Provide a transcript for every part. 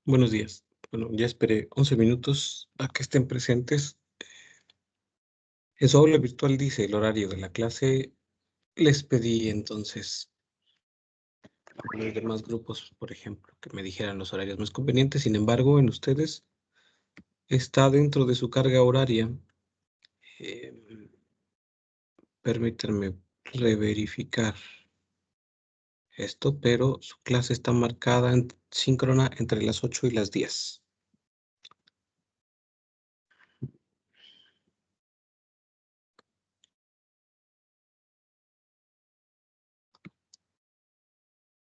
Buenos días. Bueno, ya esperé 11 minutos a que estén presentes. En su aula virtual dice el horario de la clase. Les pedí entonces a los demás grupos, por ejemplo, que me dijeran los horarios más convenientes. Sin embargo, en ustedes está dentro de su carga horaria. Eh, Permítanme reverificar esto, pero su clase está marcada en síncrona entre las 8 y las 10.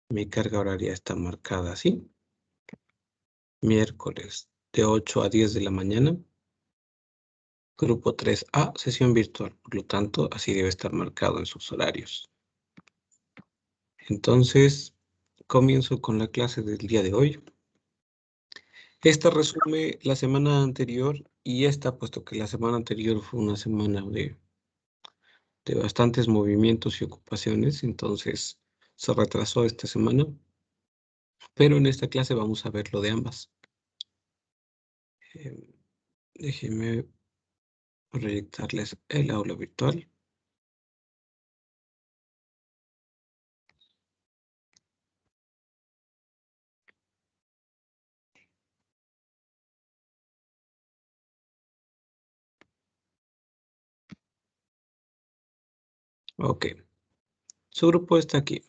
Mi carga horaria está marcada así. Miércoles de 8 a 10 de la mañana. Grupo 3A, sesión virtual. Por lo tanto, así debe estar marcado en sus horarios. Entonces, comienzo con la clase del día de hoy. Esta resume la semana anterior y esta, puesto que la semana anterior fue una semana de bastantes movimientos y ocupaciones, entonces se retrasó esta semana. Pero en esta clase vamos a ver lo de ambas. Déjenme proyectarles el aula virtual. Ok. Su grupo está aquí.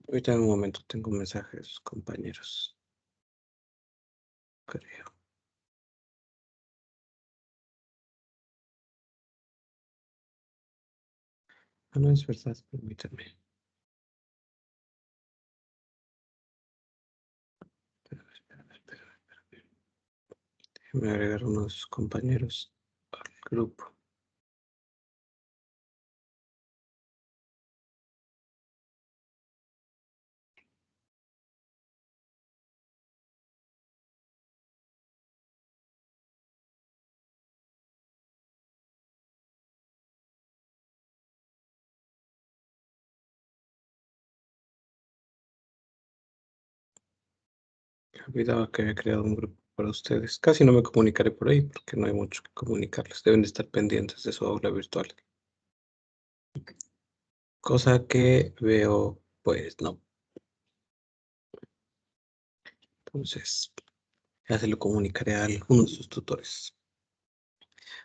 Ahorita en un momento tengo mensajes, compañeros. Creo. Ah, no es verdad, permítame. Espérame. Déjeme agregar unos compañeros al grupo. Me olvidaba que había creado un grupo para ustedes. Casi no me comunicaré por ahí porque no hay mucho que comunicarles. Deben de estar pendientes de su aula virtual. Cosa que veo, pues no. Entonces, ya se lo comunicaré a algunos de sus tutores.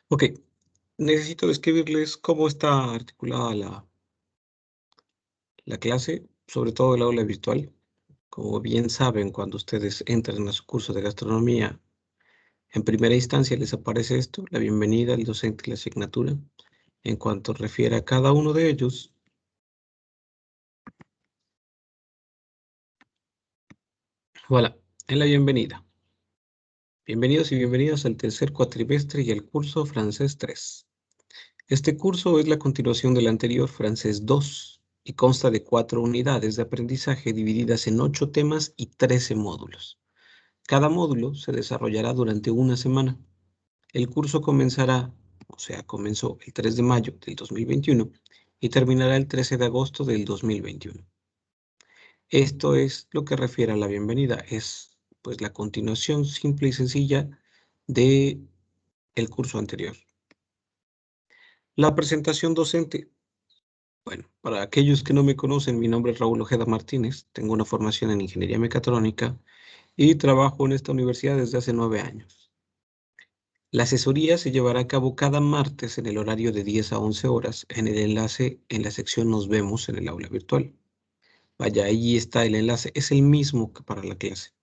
Ok, necesito describirles cómo está articulada la clase, sobre todo el aula virtual. Como bien saben, cuando ustedes entran a su curso de gastronomía, en primera instancia les aparece esto, la bienvenida, el docente y la asignatura. En cuanto refiere a cada uno de ellos, voilà, en la bienvenida. Bienvenidos y bienvenidas al tercer cuatrimestre y al curso Francés 3. Este curso es la continuación del anterior Francés 2 y consta de 4 unidades de aprendizaje divididas en 8 temas y 13 módulos. Cada módulo se desarrollará durante una semana. El curso comenzará, o sea, comenzó el 3 de mayo del 2021 y terminará el 13 de agosto del 2021. Esto es lo que refiere a la bienvenida. Es pues la continuación simple y sencilla de el curso anterior. La presentación docente. Bueno, para aquellos que no me conocen, mi nombre es Raúl Ojeda Martínez. Tengo una formación en ingeniería mecatrónica y trabajo en esta universidad desde hace 9 años. La asesoría se llevará a cabo cada martes en el horario de 10 a 11 horas en el enlace en la sección Nos vemos en el aula virtual. Vaya, ahí está el enlace. Es el mismo que para la clase.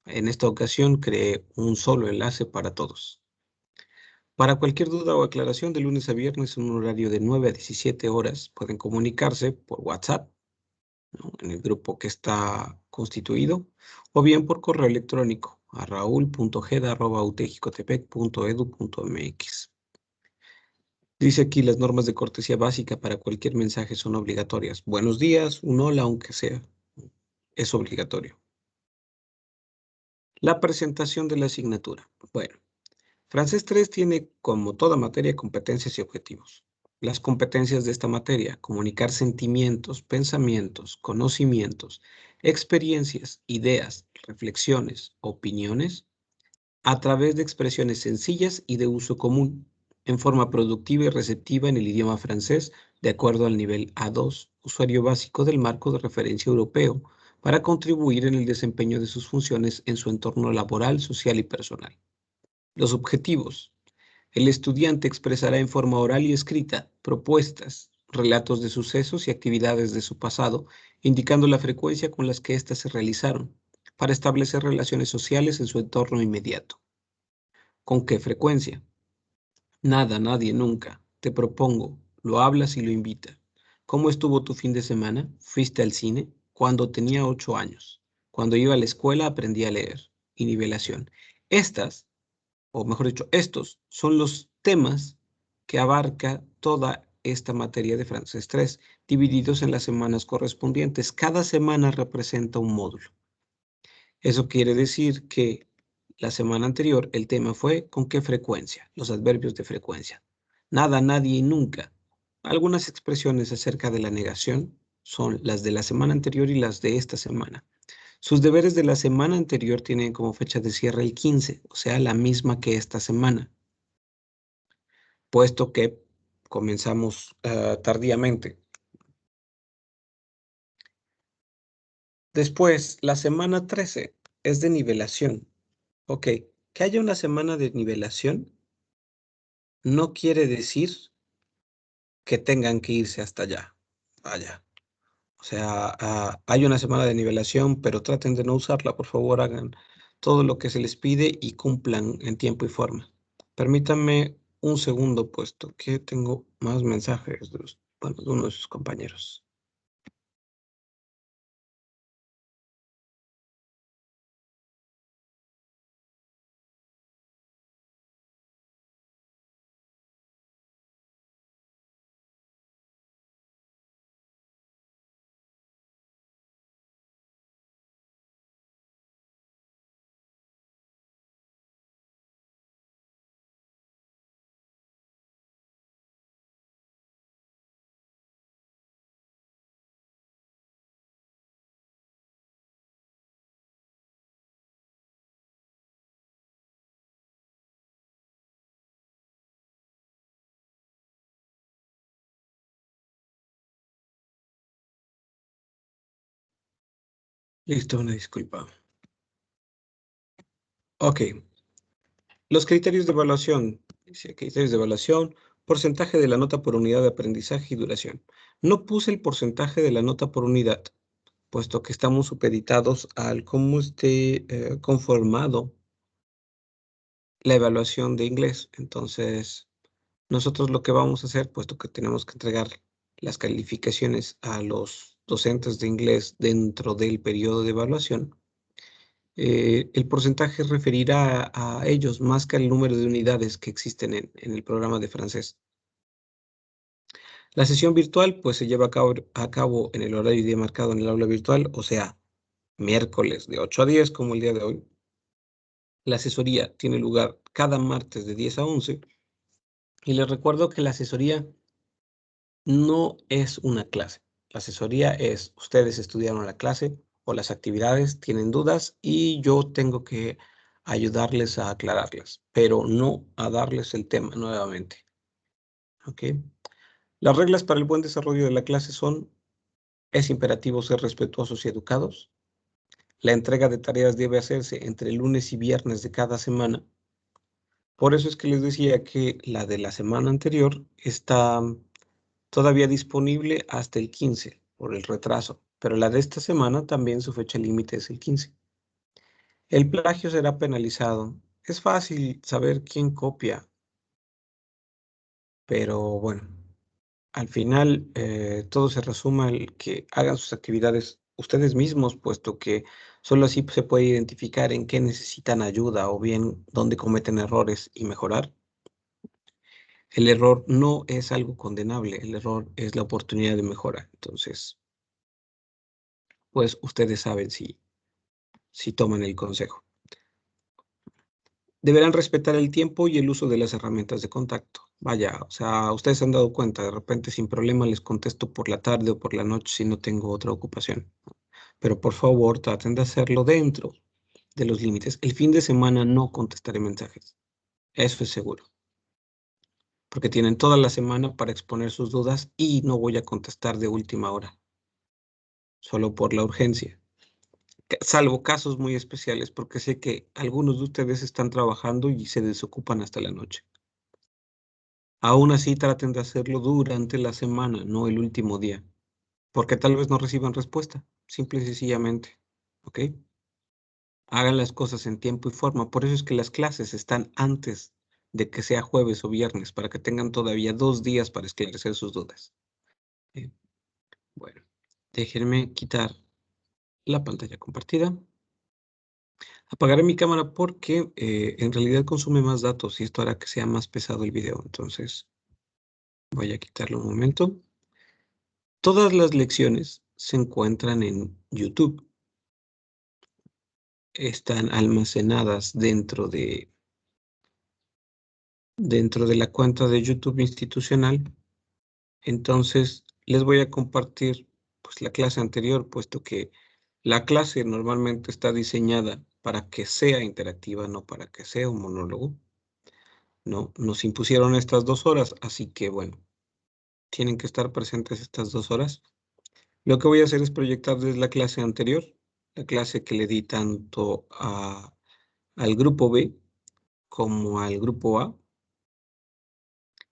En esta ocasión creé un solo enlace para todos. Para cualquier duda o aclaración de lunes a viernes en un horario de 9 a 17 horas pueden comunicarse por WhatsApp, ¿no?, en el grupo que está constituido, o bien por correo electrónico a raul.ojeda@utejicotepec.edu.mx. Dice aquí las normas de cortesía básica para cualquier mensaje son obligatorias. Buenos días, un hola aunque sea, es obligatorio. La presentación de la asignatura. Bueno, Francés 3 tiene, como toda materia, competencias y objetivos. las competencias de esta materia: comunicar sentimientos, pensamientos, conocimientos, experiencias, ideas, reflexiones, opiniones, a través de expresiones sencillas y de uso común, en forma productiva y receptiva en el idioma francés, de acuerdo al nivel A2, usuario básico del marco de referencia europeo, para contribuir en el desempeño de sus funciones en su entorno laboral, social y personal. Los objetivos: el estudiante expresará en forma oral y escrita propuestas, relatos de sucesos y actividades de su pasado, indicando la frecuencia con las que éstas se realizaron, para establecer relaciones sociales en su entorno inmediato. ¿Con qué frecuencia? Nada, nadie, nunca. Te propongo, lo hablas y lo invita. ¿Cómo estuvo tu fin de semana? ¿Fuiste al cine? Cuando tenía 8 años. Cuando iba a la escuela aprendí a leer. Y nivelación. Estas, o mejor dicho, estos son los temas que abarca toda esta materia de francés 3, divididos en las semanas correspondientes. Cada semana representa un módulo. Eso quiere decir que la semana anterior el tema fue ¿con qué frecuencia? Los adverbios de frecuencia. Nada, nadie y nunca. Algunas expresiones acerca de la negación son las de la semana anterior y las de esta semana. Sus deberes de la semana anterior tienen como fecha de cierre el 15, o sea, la misma que esta semana, puesto que comenzamos tardíamente. Después, la semana 13 es de nivelación. Ok, que haya una semana de nivelación no quiere decir que tengan que irse hasta allá. Vaya. O sea, hay una semana de nivelación, pero traten de no usarla. Por favor, hagan todo lo que se les pide y cumplan en tiempo y forma. Permítanme un segundo, puesto que tengo más mensajes bueno, de uno de sus compañeros. Listo, una disculpa. Ok. Los criterios de evaluación. Dice, criterios de evaluación, porcentaje de la nota por unidad de aprendizaje y duración. No puse el porcentaje de la nota por unidad, puesto que estamos supeditados al cómo esté conformado la evaluación de inglés. Entonces, nosotros lo que vamos a hacer, puesto que tenemos que entregar las calificaciones a los docentes de inglés dentro del periodo de evaluación, el porcentaje referirá a ellos más que al número de unidades que existen en el programa de francés. La sesión virtual pues se lleva a cabo en el horario día marcado en el aula virtual, o sea, miércoles de 8 a 10 como el día de hoy. La asesoría tiene lugar cada martes de 10 a 11. Y les recuerdo que la asesoría no es una clase. La asesoría es, ustedes estudiaron la clase o las actividades, tienen dudas y yo tengo que ayudarles a aclararlas, pero no a darles el tema nuevamente. ¿Ok? Las reglas para el buen desarrollo de la clase son: es imperativo ser respetuosos y educados. La entrega de tareas debe hacerse entre lunes y viernes de cada semana. Por eso es que les decía que la de la semana anterior está todavía disponible hasta el 15 por el retraso, pero la de esta semana también su fecha límite es el 15. El plagio será penalizado. Es fácil saber quién copia, pero bueno, al final todo se resume al que hagan sus actividades ustedes mismos, puesto que solo así se puede identificar en qué necesitan ayuda o bien dónde cometen errores y mejorar. El error no es algo condenable, el error es la oportunidad de mejora. Entonces, pues ustedes saben si toman el consejo. Deberán respetar el tiempo y el uso de las herramientas de contacto. Vaya, o sea, ustedes se han dado cuenta, de repente sin problema les contesto por la tarde o por la noche si no tengo otra ocupación. Pero por favor, traten de hacerlo dentro de los límites. El fin de semana no contestaré mensajes, eso es seguro, porque tienen toda la semana para exponer sus dudas y no voy a contestar de última hora, solo por la urgencia. Salvo casos muy especiales, porque sé que algunos de ustedes están trabajando y se desocupan hasta la noche. Aún así, traten de hacerlo durante la semana, no el último día, porque tal vez no reciban respuesta, simple y sencillamente. ¿Ok? Hagan las cosas en tiempo y forma. Por eso es que las clases están antes de que sea jueves o viernes, para que tengan todavía 2 días para esclarecer sus dudas. ¿Eh? Bueno, déjenme quitar la pantalla compartida. Apagaré mi cámara porque en realidad consume más datos y esto hará que sea más pesado el video. Entonces voy a quitarlo un momento. Todas las lecciones se encuentran en YouTube. Están almacenadas dentro de la cuenta de YouTube institucional. Entonces les voy a compartir pues, la clase anterior, puesto que la clase normalmente está diseñada para que sea interactiva, no para que sea un monólogo. No, nos impusieron estas 2 horas, así que bueno, tienen que estar presentes estas 2 horas. Lo que voy a hacer es proyectarles la clase anterior, la clase que le di tanto al grupo B como al grupo A.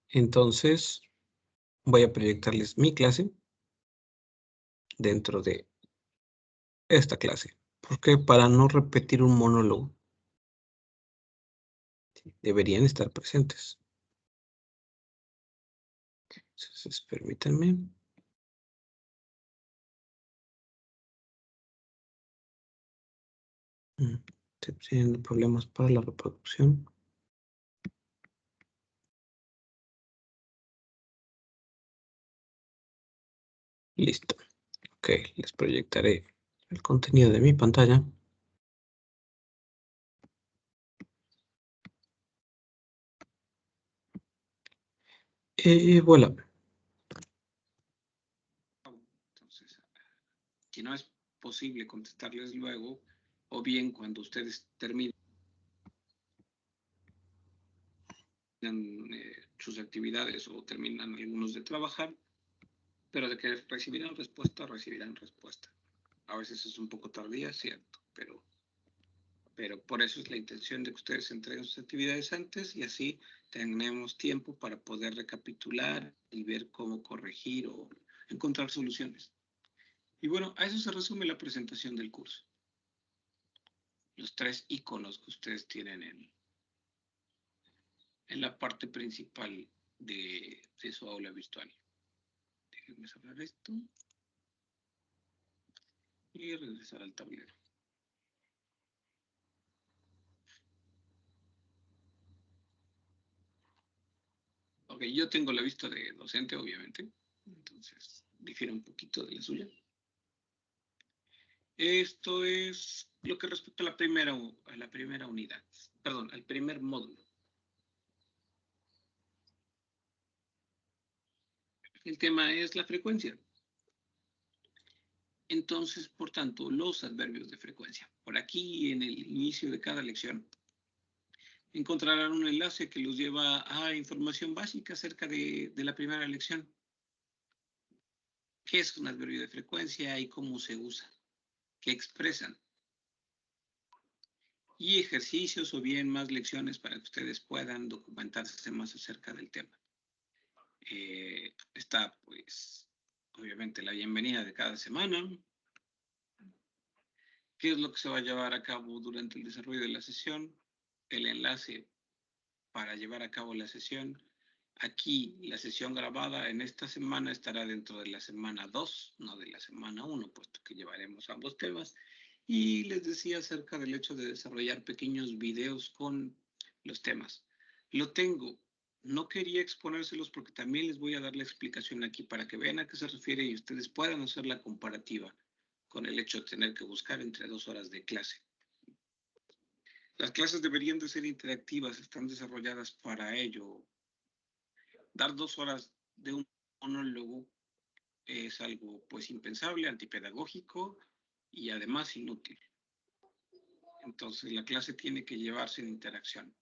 Entonces, voy a proyectarles mi clase dentro de esta clase. Porque para no repetir un monólogo, deberían estar presentes. Entonces, permítanme. Estoy teniendo problemas para la reproducción. Listo. Ok, les proyectaré el contenido de mi pantalla. Y voilà. Entonces, si no es posible contestarles luego, o bien cuando ustedes terminen sus actividades o terminan algunos de trabajar, pero de que recibirán respuesta, recibirán respuesta. A veces es un poco tardía, cierto, pero por eso es la intención de que ustedes entreguen sus actividades antes y así tenemos tiempo para poder recapitular y ver cómo corregir o encontrar soluciones. Y bueno, a eso se resume la presentación del curso. Los 3 iconos que ustedes tienen en la parte principal de su aula virtual. Déjenme cerrar esto y regresar al tablero. Ok, yo tengo la vista de docente, obviamente, entonces difiere un poquito de la suya. Esto es lo que respecta a la primera unidad, perdón, al primer módulo. El tema es la frecuencia. Entonces, por tanto, los adverbios de frecuencia. Por aquí, en el inicio de cada lección, encontrarán un enlace que los lleva a información básica acerca de la primera lección. ¿Qué es un adverbio de frecuencia y cómo se usa? ¿Qué expresan? Y ejercicios o bien más lecciones para que ustedes puedan documentarse más acerca del tema. Está, pues, obviamente la bienvenida de cada semana. ¿Qué es lo que se va a llevar a cabo durante el desarrollo de la sesión? El enlace para llevar a cabo la sesión. Aquí, la sesión grabada en esta semana estará dentro de la semana 2, no de la semana 1, puesto que llevaremos ambos temas. Y les decía acerca del hecho de desarrollar pequeños videos con los temas. Lo tengo. No quería exponérselos porque también les voy a dar la explicación aquí para que vean a qué se refiere y ustedes puedan hacer la comparativa con el hecho de tener que buscar entre 2 horas de clase. Las clases deberían de ser interactivas, están desarrolladas para ello. Dar 2 horas de un monólogo es algo pues impensable, antipedagógico y además inútil. Entonces la clase tiene que llevarse en interacción.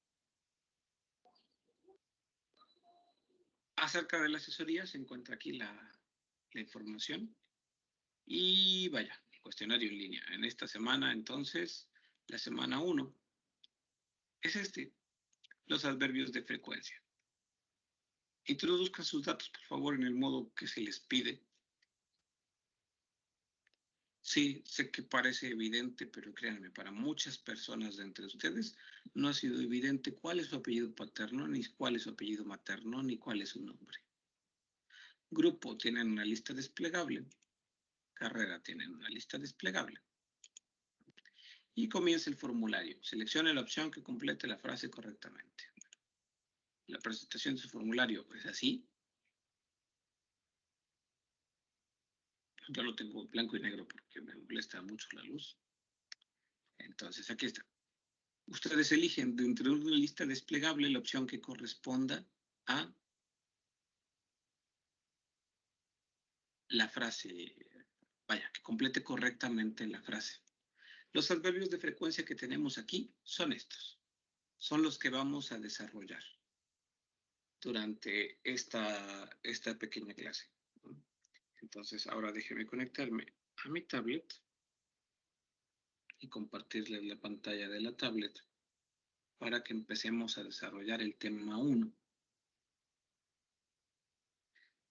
Acerca de la asesoría se encuentra aquí la información. Y vaya, cuestionario en línea. En esta semana, entonces, la semana 1 es los adverbios de frecuencia. Introduzcan sus datos, por favor, en el modo que se les pide. Sí, sé que parece evidente, pero créanme, para muchas personas de entre ustedes no ha sido evidente cuál es su apellido paterno, ni cuál es su apellido materno, ni cuál es su nombre. Grupo, tienen una lista desplegable. Carrera, tienen una lista desplegable. Y comienza el formulario. Seleccione la opción que complete la frase correctamente. La presentación de su formulario es así. Yo lo tengo blanco y negro porque me molesta mucho la luz. Entonces, aquí está. Ustedes eligen dentro de una lista desplegable la opción que corresponda a la frase. Vaya, que complete correctamente la frase. Los adverbios de frecuencia que tenemos aquí son estos. Son los que vamos a desarrollar durante esta pequeña clase. Entonces, ahora déjeme conectarme a mi tablet y compartirles la pantalla de la tablet para que empecemos a desarrollar el tema 1.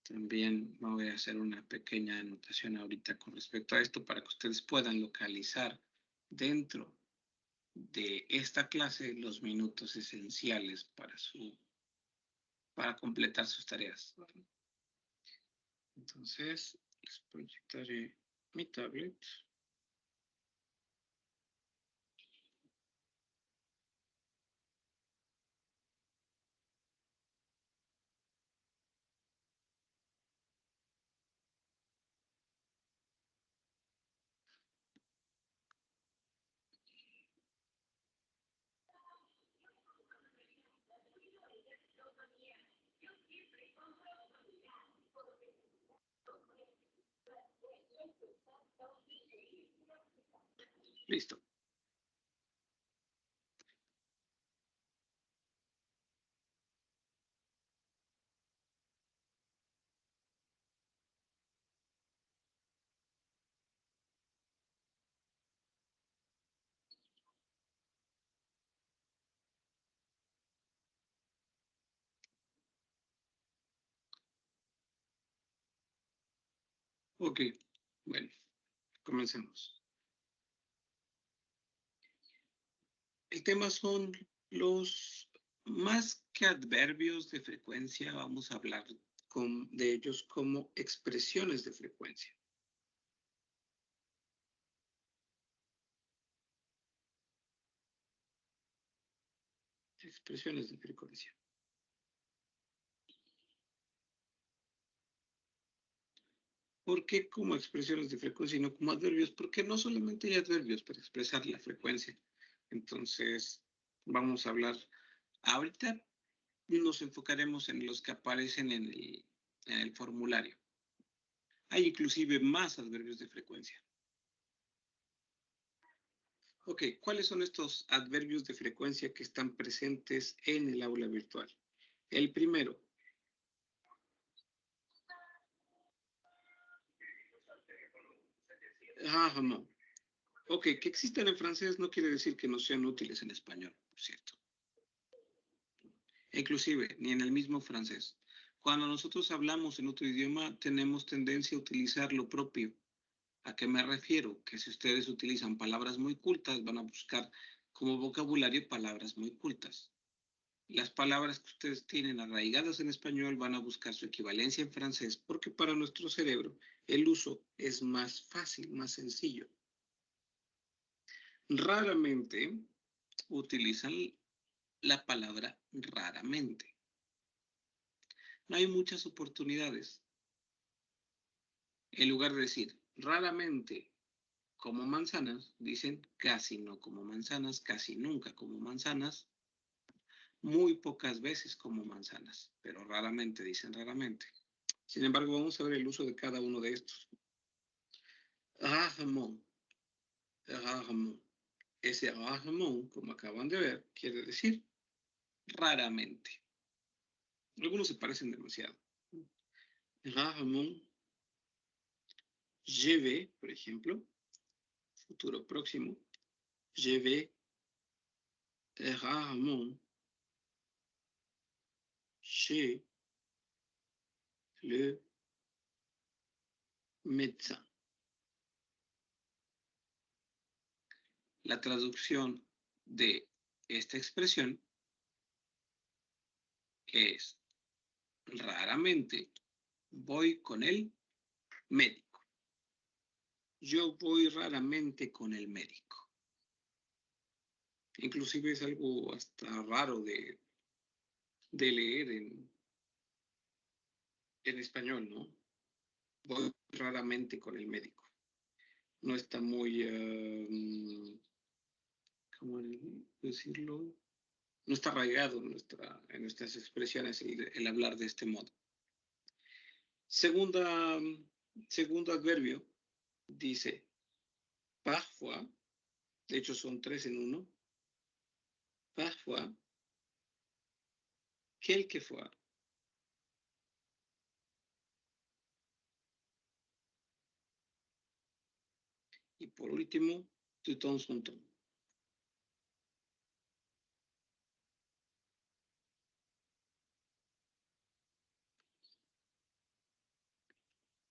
También voy a hacer una pequeña anotación ahorita con respecto a esto para que ustedes puedan localizar dentro de esta clase los minutos esenciales para completar sus tareas. Entonces, les proyectaré mi tablet. Listo. Ok, bueno, comencemos. El tema son los, más que adverbios de frecuencia, vamos a hablar de ellos como expresiones de frecuencia. Expresiones de frecuencia. ¿Por qué como expresiones de frecuencia y no como adverbios? Porque no solamente hay adverbios para expresar la frecuencia. Entonces, vamos a hablar, ahorita nos enfocaremos en los que aparecen en el formulario. Hay inclusive más adverbios de frecuencia. Ok, ¿cuáles son estos adverbios de frecuencia que están presentes en el aula virtual? El primero. Ah, no. Ok, que existan en francés no quiere decir que no sean útiles en español, por cierto. Inclusive, ni en el mismo francés. Cuando nosotros hablamos en otro idioma, tenemos tendencia a utilizar lo propio. ¿A qué me refiero? Que si ustedes utilizan palabras muy cultas, van a buscar como vocabulario palabras muy cultas. Las palabras que ustedes tienen arraigadas en español van a buscar su equivalencia en francés, porque para nuestro cerebro el uso es más fácil, más sencillo. Raramente utilizan la palabra raramente. No hay muchas oportunidades. En lugar de decir raramente como manzanas, dicen casi no como manzanas, casi nunca como manzanas. muy pocas veces como manzanas, pero raramente, dicen raramente. Sin embargo, vamos a ver el uso de cada uno de estos. Rarement, rarement. Ese rarement, como acaban de ver, quiere decir raramente. Algunos se parecen demasiado. Rarement, je vais, por ejemplo, futuro próximo, je vais rarement chez le médecin. La traducción de esta expresión es raramente voy con el médico. Yo voy raramente con el médico. Inclusive es algo hasta raro de leer en español, ¿no? Voy raramente con el médico. No está muy, ¿cómo decirlo? No está arraigado en nuestras expresiones el hablar de este modo. Segundo adverbio dice parfois, de hecho son 3 en 1, parfois, quelquefois, y por último, de temps en temps.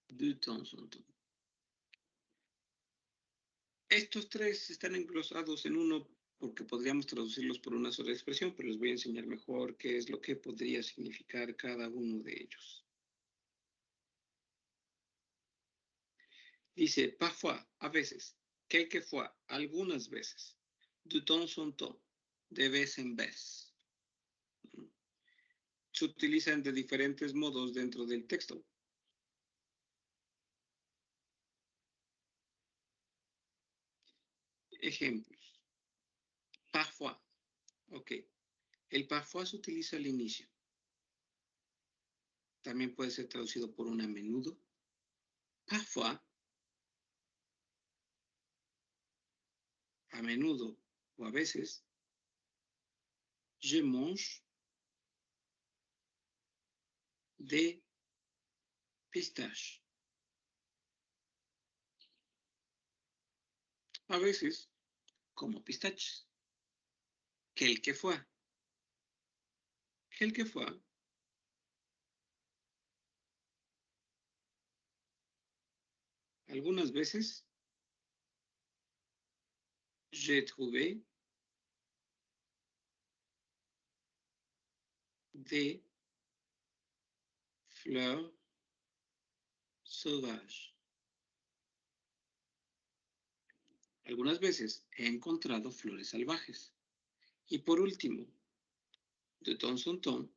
De temps en temps. Estos 3 están englosados en uno porque podríamos traducirlos por una sola expresión, pero les voy a enseñar mejor qué es lo que podría significar cada uno de ellos. Dice parfois, a veces, quelquefois, algunas veces, de temps en temps, de vez en vez. Se utilizan de diferentes modos dentro del texto. Ejemplos. Parfois. Ok. El parfois se utiliza al inicio. También puede ser traducido por un a menudo. Parfois. A menudo o a veces. Je mange des pistaches. A veces como pistaches. Quelquefois. Quelquefois. Algunas veces. J'ai trouvé des fleurs sauvages. Algunas veces he encontrado flores salvajes. Y por último, de temps en temps,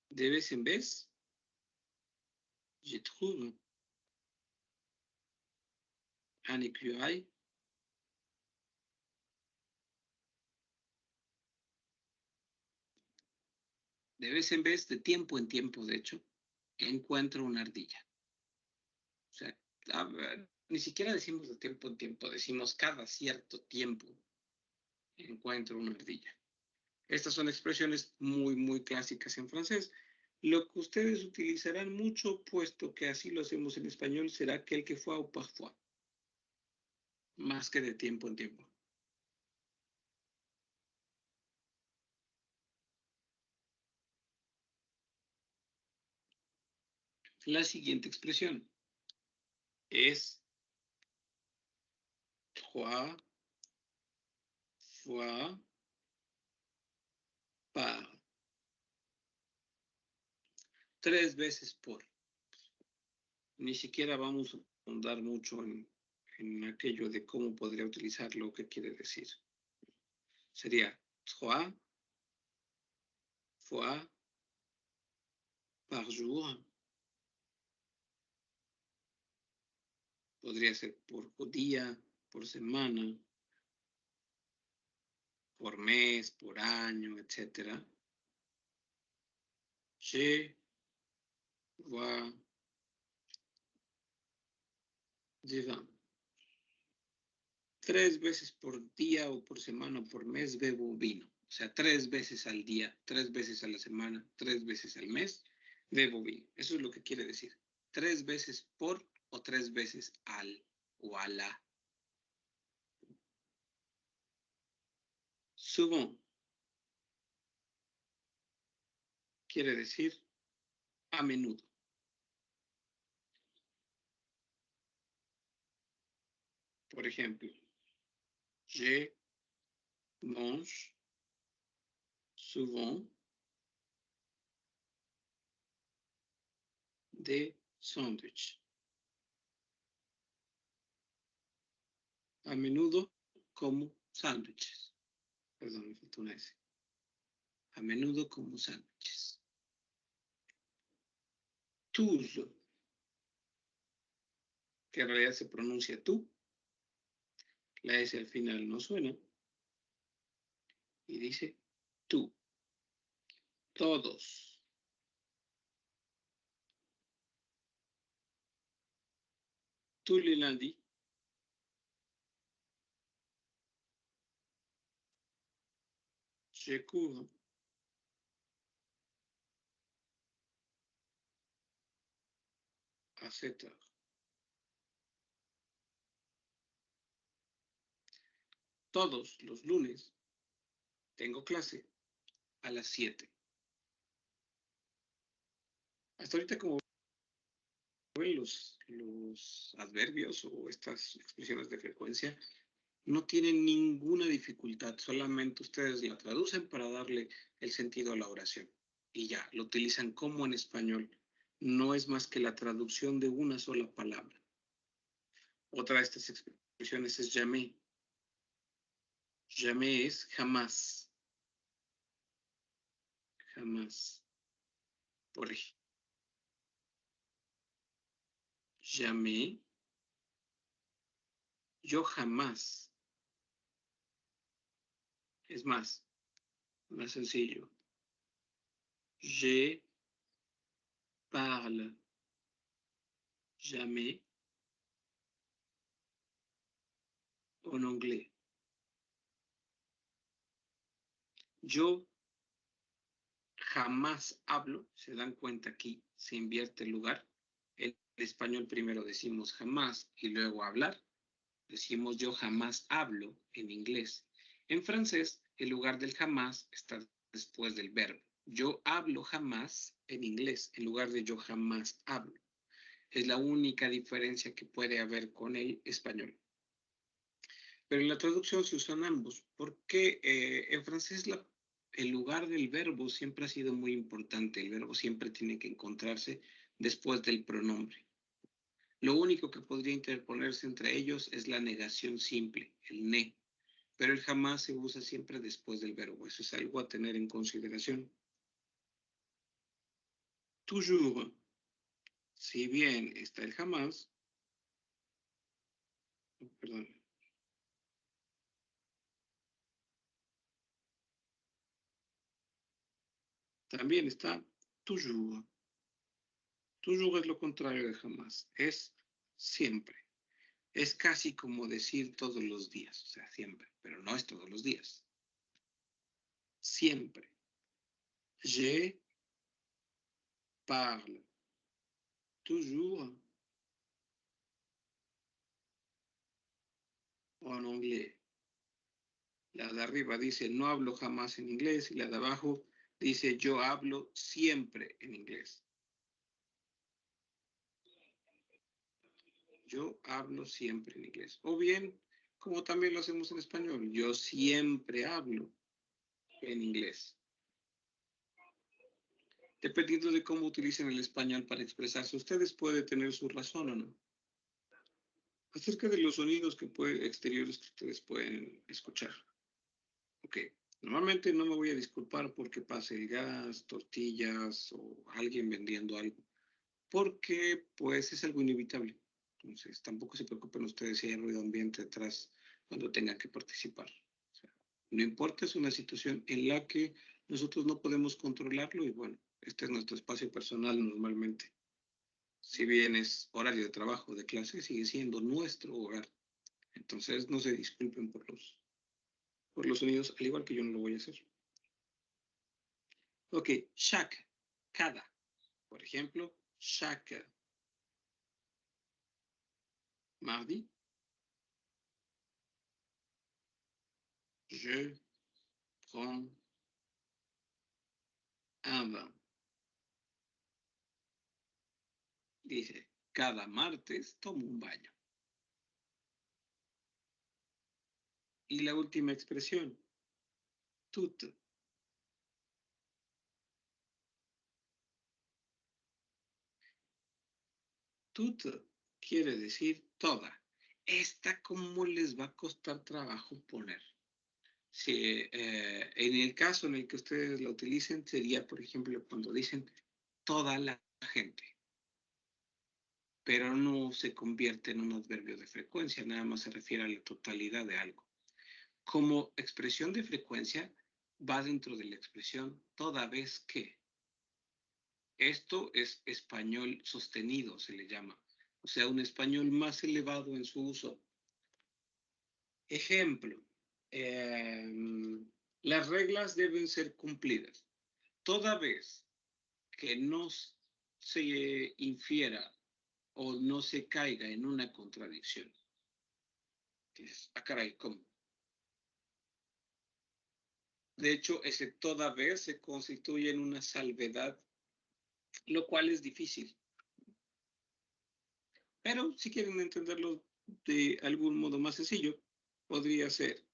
de vez en vez, je trouve un écureuil de vez en vez, de tiempo en tiempo, de hecho, encuentro una ardilla. O sea, ni siquiera decimos de tiempo en tiempo, decimos cada cierto tiempo encuentro una ardilla. Estas son expresiones muy clásicas en francés. Lo que ustedes utilizarán mucho, puesto que así lo hacemos en español, será quelquefois o parfois, más que de tiempo en tiempo. La siguiente expresión es 3 fois par. 3 veces por. Ni siquiera vamos a ahondar mucho en aquello de cómo podría utilizarlo, qué quiere decir. Sería 3 fois par jour Podría ser por día, por semana, por mes, por año, etc. Je vois du vin. 3 veces por día o por semana o por mes bebo vino. O sea, 3 veces al día, 3 veces a la semana, 3 veces al mes bebo vino. Eso es lo que quiere decir. 3 veces por o 3 veces al o a la. Souvent quiere decir a menudo. Por ejemplo, je mange souvent des sándwiches. A menudo como sándwiches. Perdón, me faltó una S. A menudo como sándwiches. Tous, que en realidad se pronuncia tú. La S al final no suena. Y dice tú. Todos. Tous les lundis. Je cours. A 7 heures. Todos los lunes tengo clase a las 7. Hasta ahorita, como ven, los adverbios o estas expresiones de frecuencia no tienen ninguna dificultad, solamente ustedes la traducen para darle el sentido a la oración. Y ya, lo utilizan como en español. No es más que la traducción de una sola palabra. Otra de estas expresiones es jamais. Jamais es jamás. Jamás. Por ejemplo, jamais. Yo jamás. Es más sencillo. Je parle jamais en anglais. Yo jamás hablo, se dan cuenta aquí, se invierte el lugar. En español primero decimos jamás y luego hablar. Decimos yo jamás hablo en inglés. En francés, el lugar del jamás está después del verbo. Yo hablo jamás en inglés en lugar de yo jamás hablo. Es la única diferencia que puede haber con el español. Pero en la traducción se usan ambos, porque en francés el lugar del verbo siempre ha sido muy importante. El verbo siempre tiene que encontrarse después del pronombre. Lo único que podría interponerse entre ellos es la negación simple, el ne, pero el jamás se usa siempre después del verbo. Eso es algo a tener en consideración. Toujours, si bien está el jamás, perdón, también está toujours. Toujours es lo contrario de jamás, es siempre. Es casi como decir todos los días, o sea, siempre, pero no es todos los días. Siempre. Je parle toujours en anglais. La de arriba dice no hablo jamás en inglés y la de abajo dice yo hablo siempre en inglés. Yo hablo siempre en inglés. O bien, como también lo hacemos en español, yo siempre hablo en inglés. Dependiendo de cómo utilicen el español para expresarse, ustedes pueden tener su razón o no. Acerca de los sonidos exteriores que ustedes pueden escuchar. Ok, normalmente no me voy a disculpar porque pase el gas, tortillas o alguien vendiendo algo, porque pues es algo inevitable. Entonces, tampoco se preocupen ustedes si hay ruido ambiente detrás cuando tengan que participar. O sea, no importa, es una situación en la que nosotros no podemos controlarlo y bueno, este es nuestro espacio personal normalmente. Si bien es horario de trabajo, de clase, sigue siendo nuestro hogar. Entonces, no se disculpen por los sonidos, al igual que yo no lo voy a hacer. Ok, chaque, cada. Por ejemplo, chaque mardi, je prends un bain. Dice, cada martes tomo un baño. Y la última expresión, toute. Toute quiere decir toda. Esta, ¿cómo les va a costar trabajo poner? Si, en el caso en el que ustedes la utilicen, sería, por ejemplo, cuando dicen toda la gente, pero no se convierte en un adverbio de frecuencia, nada más se refiere a la totalidad de algo. Como expresión de frecuencia, va dentro de la expresión toda vez que. Esto es español sostenido, se le llama. O sea, un español más elevado en su uso. Ejemplo, las reglas deben ser cumplidas. Toda vez que no se infiera o no se caiga en una contradicción. Dices, caray, ¿cómo? De hecho, ese toda vez se constituye en una salvedad, lo cual es difícil. Pero si quieren entenderlo de algún modo más sencillo, podría ser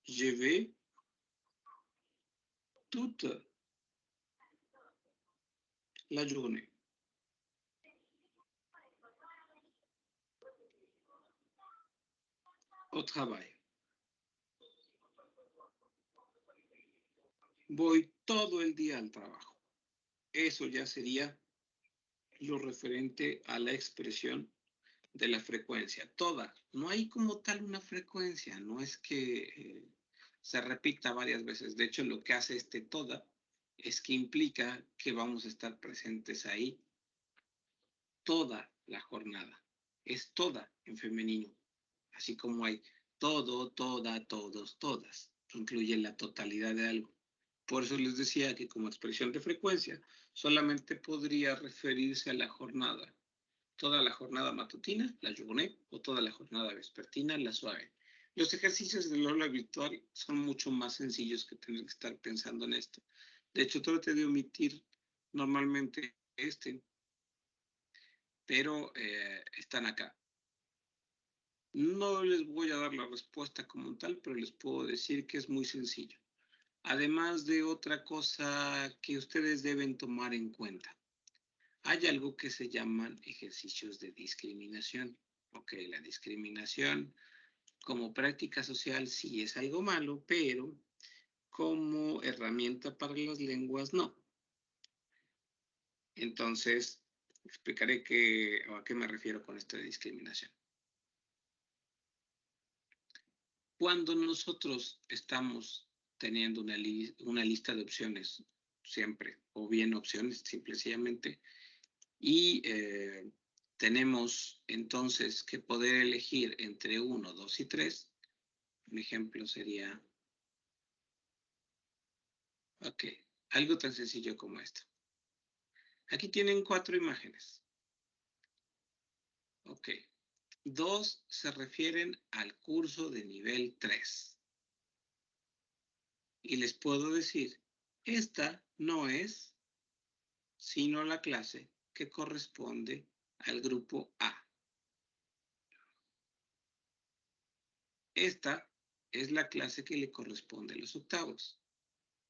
je vais toute la journée. Au travail. Voy todo el día al trabajo. Eso ya sería lo referente a la expresión de la frecuencia. Toda. No hay como tal una frecuencia. No es que se repita varias veces. De hecho, lo que hace este toda es que implica que vamos a estar presentes ahí toda la jornada. Es toda en femenino. Así como hay todo, toda, todos, todas, que incluye la totalidad de algo. Por eso les decía que como expresión de frecuencia solamente podría referirse a la jornada. Toda la jornada matutina, la journée, o toda la jornada vespertina, la soirée. Los ejercicios del aula virtual son mucho más sencillos que tener que estar pensando en esto. De hecho, traté de omitir normalmente pero están acá. No les voy a dar la respuesta como tal, pero les puedo decir que es muy sencillo. Además de otra cosa que ustedes deben tomar en cuenta. Hay algo que se llaman ejercicios de discriminación. Ok, la discriminación como práctica social sí es algo malo, pero como herramienta para las lenguas no. Entonces, explicaré a qué me refiero con esto de discriminación. Cuando nosotros estamos teniendo una lista de opciones, siempre, o bien opciones, simplemente, y tenemos entonces que poder elegir entre 1, 2 y 3, un ejemplo sería, ok, algo tan sencillo como esto. Aquí tienen 4 imágenes. Ok, 2 se refieren al curso de nivel 3. Y les puedo decir, esta no es sino la clase que corresponde al grupo A. Esta es la clase que le corresponde a los octavos.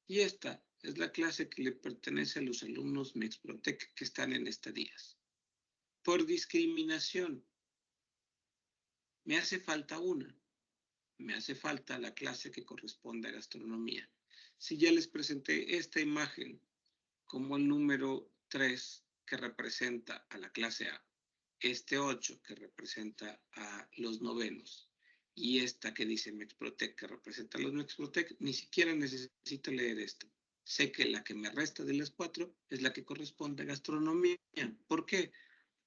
Y esta es la clase que le pertenece a los alumnos Mexprotec que están en estadías. Por discriminación, me hace falta una. Me hace falta la clase que corresponde a gastronomía. Si ya les presenté esta imagen como el número 3 que representa a la clase A, este 8 que representa a los novenos y esta que dice Mexprotec que representa a los Mexprotec, ni siquiera necesito leer esto. Sé que la que me resta de las 4 es la que corresponde a gastronomía. ¿Por qué?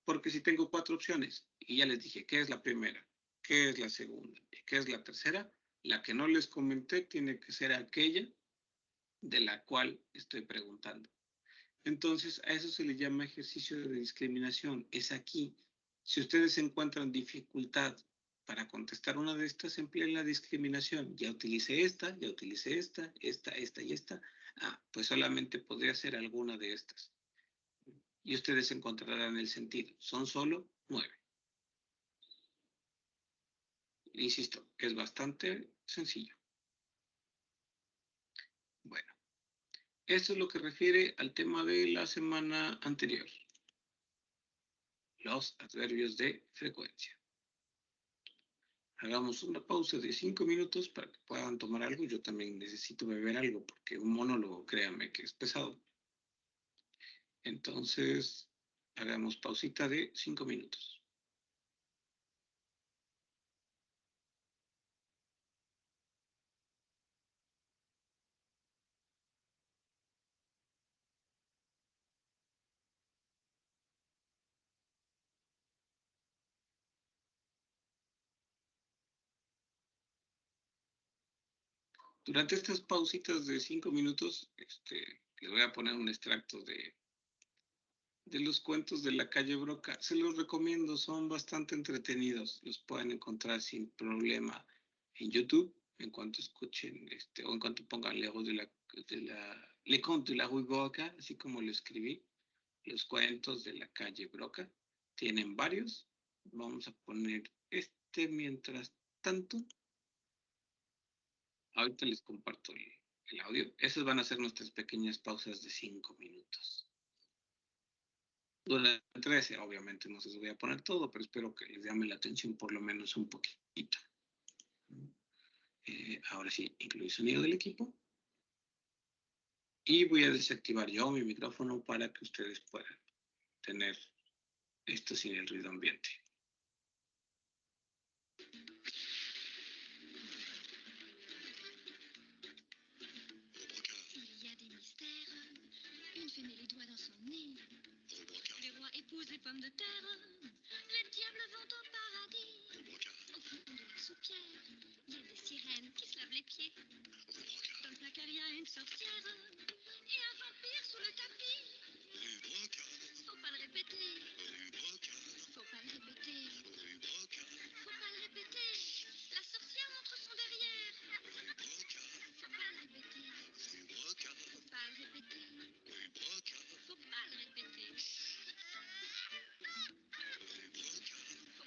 Porque si tengo 4 opciones y ya les dije qué es la primera, qué es la segunda y qué es la tercera, la que no les comenté tiene que ser aquella de la cual estoy preguntando. Entonces, a eso se le llama ejercicio de discriminación. Es aquí. Si ustedes encuentran dificultad para contestar una de estas, empleen la discriminación. Ya utilicé esta y esta. Ah, pues solamente podría ser alguna de estas. Y ustedes encontrarán el sentido. Son solo 9. Insisto, es bastante sencillo. Bueno, esto es lo que refiere al tema de la semana anterior. Los adverbios de frecuencia. Hagamos una pausa de 5 minutos para que puedan tomar algo. Yo también necesito beber algo porque un monólogo, créanme que es pesado. Entonces, hagamos pausita de 5 minutos. Durante estas pausitas de 5 minutos, les voy a poner un extracto de los cuentos de la calle Broca. Se los recomiendo, son bastante entretenidos. Los pueden encontrar sin problema en YouTube, en cuanto escuchen, o en cuanto pongan Le Contes de la Rue Broca, así como lo escribí, los cuentos de la calle Broca. Tienen varios. Vamos a poner mientras tanto. Ahorita les comparto el audio. Esas van a ser nuestras pequeñas pausas de 5 minutos. Durante 13, obviamente no se los voy a poner todo, pero espero que les llame la atención por lo menos un poquito. Ahora sí, incluir sonido del equipo. Y voy a desactivar yo mi micrófono para que ustedes puedan tener esto sin el ruido ambiente. Il y a des mystères. Une fée met les doigts dans son nez. Les rois épousent les pommes de terre. Les diables vont au paradis. Au fond de la soupière, il y a des sirènes qui se lavent les pieds. Dans le placard, il y a une sorcière et un vampire sous le tapis. Faut pas le répéter. Faut pas le répéter. Faut pas le répéter. La sorcière montre son derrière. Faut pas le répéter. Faut pas le répéter. Faut pas le répéter. Faut pas le répéter. Faut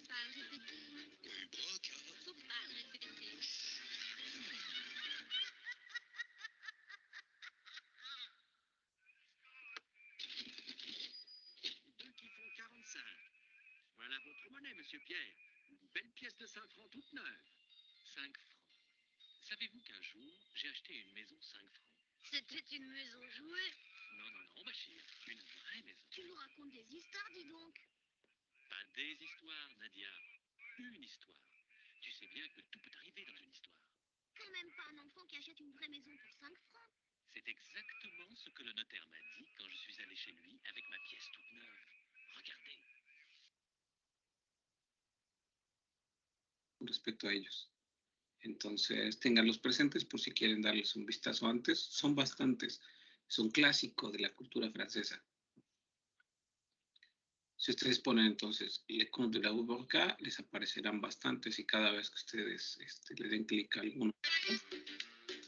pas le répéter. Faut pas le répéter. Deux qui font 45. Voilà votre monnaie, monsieur Pierre. Une belle pièce de 5 francs toute neuve. 5 francs. Savez-vous qu'un jour, j'ai acheté une maison 5 francs? C'était une maison jouée. Non, Bachir. Une vraie maison. Tu nous racontes des histoires, dis donc. Pas des histoires, Nadia. Une histoire. Tu sais bien que tout peut arriver dans une histoire. Quand même pas un enfant qui achète une vraie maison pour 5 francs. C'est exactement ce que le notaire m'a dit quand je suis allé chez lui avec ma pièce toute neuve. Regardez. Respecto a ellos. Entonces, ténganlos presentes por si quieren darles un vistazo antes. Son bastantes. Es un clásico de la cultura francesa. Si ustedes ponen entonces Le Conte de la Rue Broca, les aparecerán bastantes y cada vez que ustedes le den clic a alguno,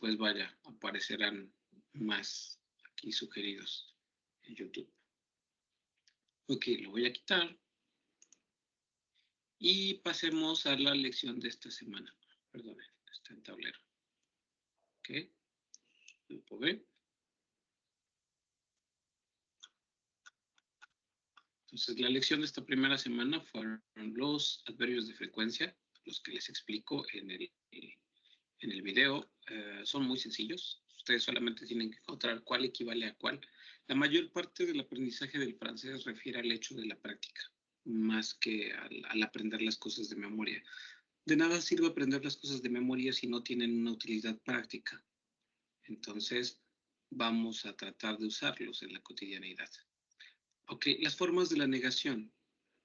pues vaya, aparecerán más aquí sugeridos en YouTube. Ok, lo voy a quitar. Y pasemos a la lección de esta semana. Perdón, está en tablero. Ok, grupo B. Entonces, la lección de esta primera semana fueron los adverbios de frecuencia, los que les explico en el video. Son muy sencillos. Ustedes solamente tienen que encontrar cuál equivale a cuál. La mayor parte del aprendizaje del francés refiere al hecho de la práctica, más que al aprender las cosas de memoria. De nada sirve aprender las cosas de memoria si no tienen una utilidad práctica. Entonces, vamos a tratar de usarlos en la cotidianidad. Ok, las formas de la negación.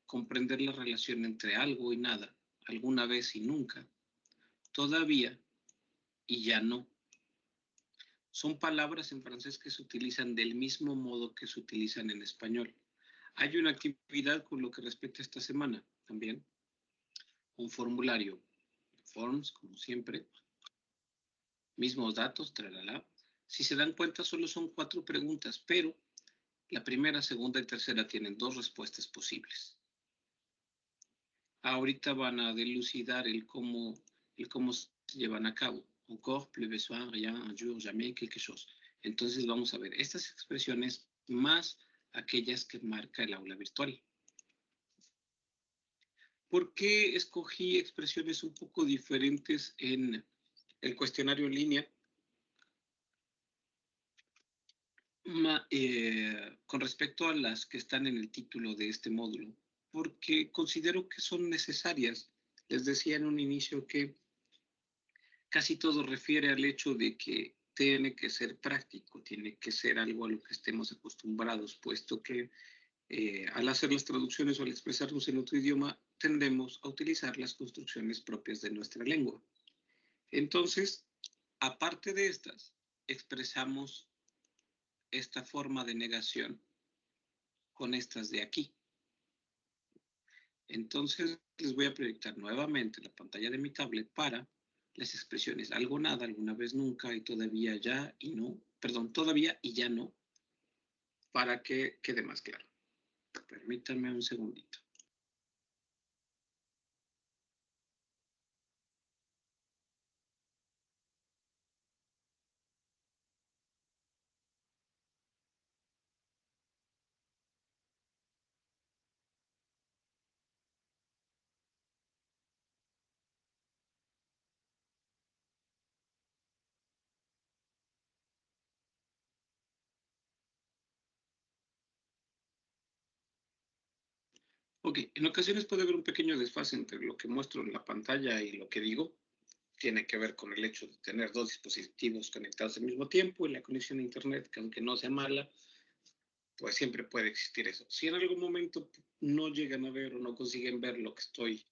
Comprender la relación entre algo y nada, alguna vez y nunca, todavía y ya no. Son palabras en francés que se utilizan del mismo modo que se utilizan en español. Hay una actividad con lo que respecta a esta semana también. Un formulario. Forms, como siempre. Mismos datos, tralala. Si se dan cuenta, solo son 4 preguntas, pero la primera, segunda y tercera tienen 2 respuestas posibles. Ahorita van a dilucidar el cómo se llevan a cabo. Encore, plus besoin, rien, un jour, jamais, quelque chose. Entonces vamos a ver estas expresiones más aquellas que marca el aula virtual. ¿Por qué escogí expresiones un poco diferentes en el cuestionario en línea? Con respecto a las que están en el título de este módulo, porque considero que son necesarias. Les decía en un inicio que casi todo refiere al hecho de que tiene que ser práctico, tiene que ser algo a lo que estemos acostumbrados, puesto que al hacer las traducciones o al expresarnos en otro idioma, tendemos a utilizar las construcciones propias de nuestra lengua. Entonces, aparte de estas, expresamos esta forma de negación con estas de aquí. Entonces, les voy a proyectar nuevamente la pantalla de mi tablet para las expresiones algo, nada, alguna vez, nunca y todavía, ya y no, perdón, todavía y ya no, para que quede más claro. Permítanme un segundito. Ok, en ocasiones puede haber un pequeño desfase entre lo que muestro en la pantalla y lo que digo. Tiene que ver con el hecho de tener 2 dispositivos conectados al mismo tiempo y la conexión a internet, que aunque no sea mala, pues siempre puede existir eso. Si en algún momento no llegan a ver o no consiguen ver lo que estoy,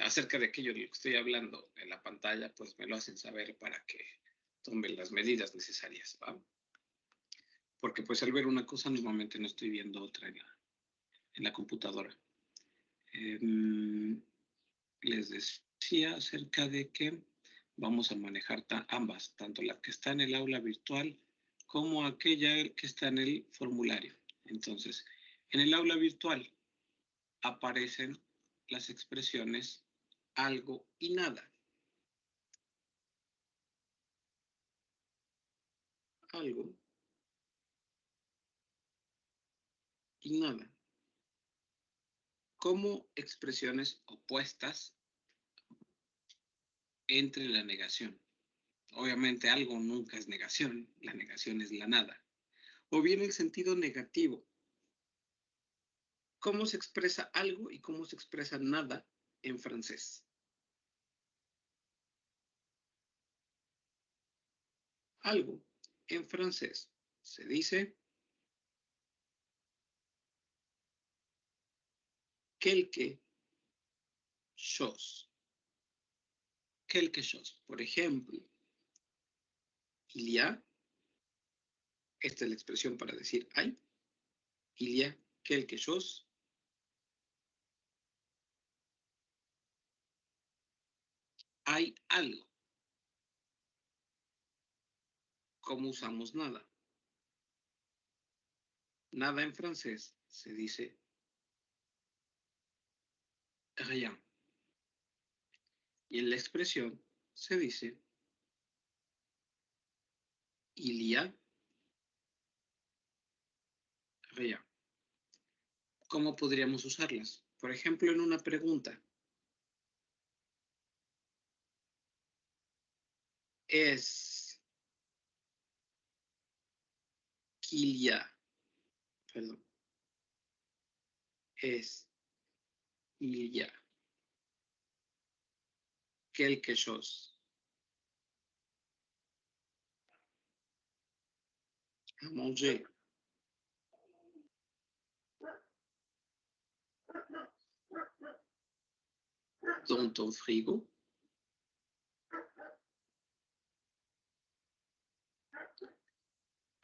acerca de aquello de lo que estoy hablando en la pantalla, pues me lo hacen saber para que tomen las medidas necesarias, ¿va? Porque pues al ver una cosa normalmente no estoy viendo otra en la computadora. Les decía acerca de que vamos a manejar ambas, tanto la que está en el aula virtual como aquella que está en el formulario. Entonces, en el aula virtual aparecen las expresiones algo y nada. Algo y nada. Como expresiones opuestas entre la negación. Obviamente algo nunca es negación, la negación es la nada. O bien el sentido negativo. ¿Cómo se expresa algo y cómo se expresa nada en francés? Algo en francés se dice quelque chose. Quelque chose. Por ejemplo, il y a, esta es la expresión para decir hay, il y a quelque chose. Hay algo. ¿Cómo usamos nada? Nada en francés se dice rien. Y en la expresión se dice il y a rien. ¿Cómo podríamos usarlas? Por ejemplo, en una pregunta. Es qu'il y a perdón, es il y a quelque chose à manger dans ton frigo.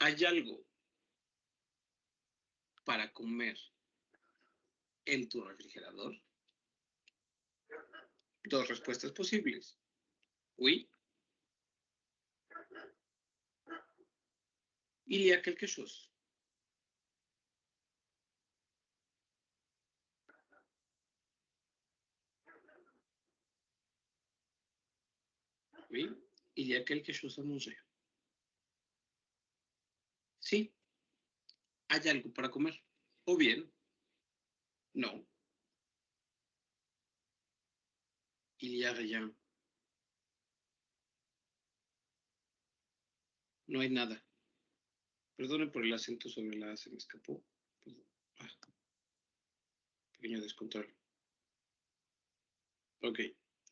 ¿Hay algo para comer en tu refrigerador? Dos respuestas posibles. Oui. Il y a quelque chose. Oui. Il y a quelque chose à manger. Sí. ¿Hay algo para comer? O bien, no. Il y a rien. No hay nada. Perdone por el acento sobre la A, se me escapó. Ah, pequeño descontrol. Ok.